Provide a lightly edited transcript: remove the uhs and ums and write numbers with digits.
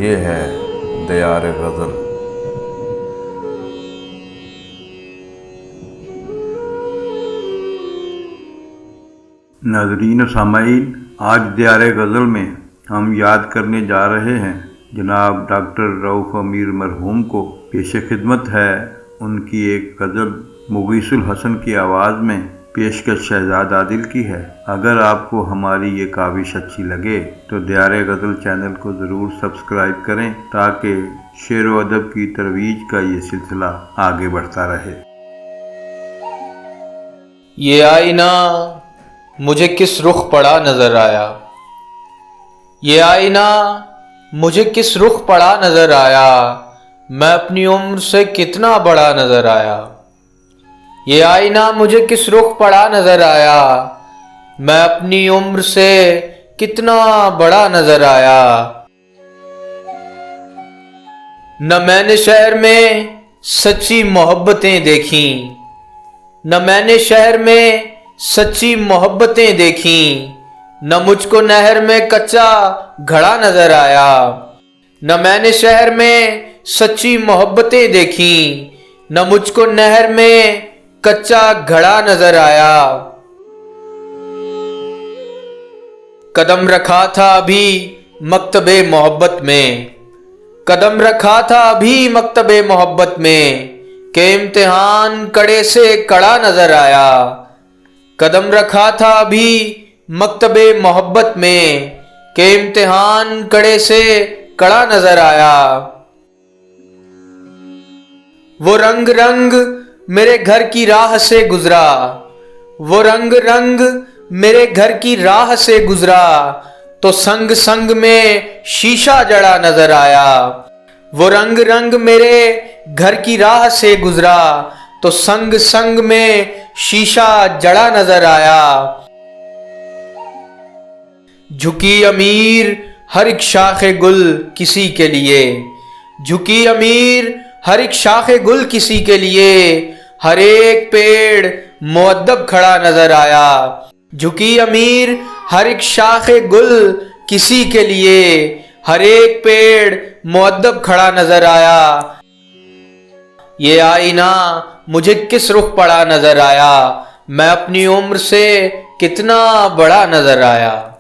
ये है दियार गज़ल। नाज़रीन सामाईन, आज दियार गज़ल में हम याद करने जा रहे हैं जनाब डॉक्टर रऊफ़ अमीर मरहूम को। पेश खिदमत है उनकी एक गज़ल मुग़ीसुल हसन की आवाज़ में, पेशकश शहजाद आदिल की है। अगर आपको हमारी ये काविश अच्छी लगे तो दियार गज़ल चैनल को ज़रूर सब्सक्राइब करें ताकि शेर व अदब की तरवीज का ये सिलसिला आगे बढ़ता रहे। ये आईना मुझे किस रुख पड़ा नजर आया, ये आईना मुझे किस रुख पड़ा नजर आया, मैं अपनी उम्र से कितना बड़ा नजर आया। ये आईना मुझे किस रुख पड़ा नजर आया, मैं अपनी उम्र से कितना बड़ा नजर आया। न मैंने शहर में सच्ची मोहब्बतें देखी, न मैंने शहर में सच्ची मोहब्बतें देखी, न मुझको नहर में कच्चा घड़ा नजर आया। न मैंने शहर में सच्ची मोहब्बतें देखी, न मुझको नहर में कच्चा घड़ा नजर आया। कदम रखा था अभी मकतबे मोहब्बत में, कदम रखा था अभी मकतबे मोहब्बत में, के इम्तिहान कड़े से कड़ा नजर आया। कदम रखा था अभी मकतबे मोहब्बत में, के इम्तिहान कड़े से कड़ा नजर आया। वो रंग रंग मेरे घर की राह से गुजरा, वो रंग रंग मेरे घर की राह से गुजरा, तो संग संग में शीशा जड़ा नजर आया। वो रंग रंग मेरे घर की राह से गुजरा, तो संग संग में शीशा जड़ा नजर आया। झुकी अमीर हर एक शाखे गुल किसी के लिए, झुकी अमीर हर एक शाखे गुल किसी के लिए, हर एक पेड़ मुअद्दब खड़ा नजर आया। झुकी अमीर हर एक शाखे गुल किसी के लिए, हर एक पेड़ मुअद्दब खड़ा नजर आया। ये आईना मुझे किस रुख पड़ा नजर आया, मैं अपनी उम्र से कितना बड़ा नजर आया।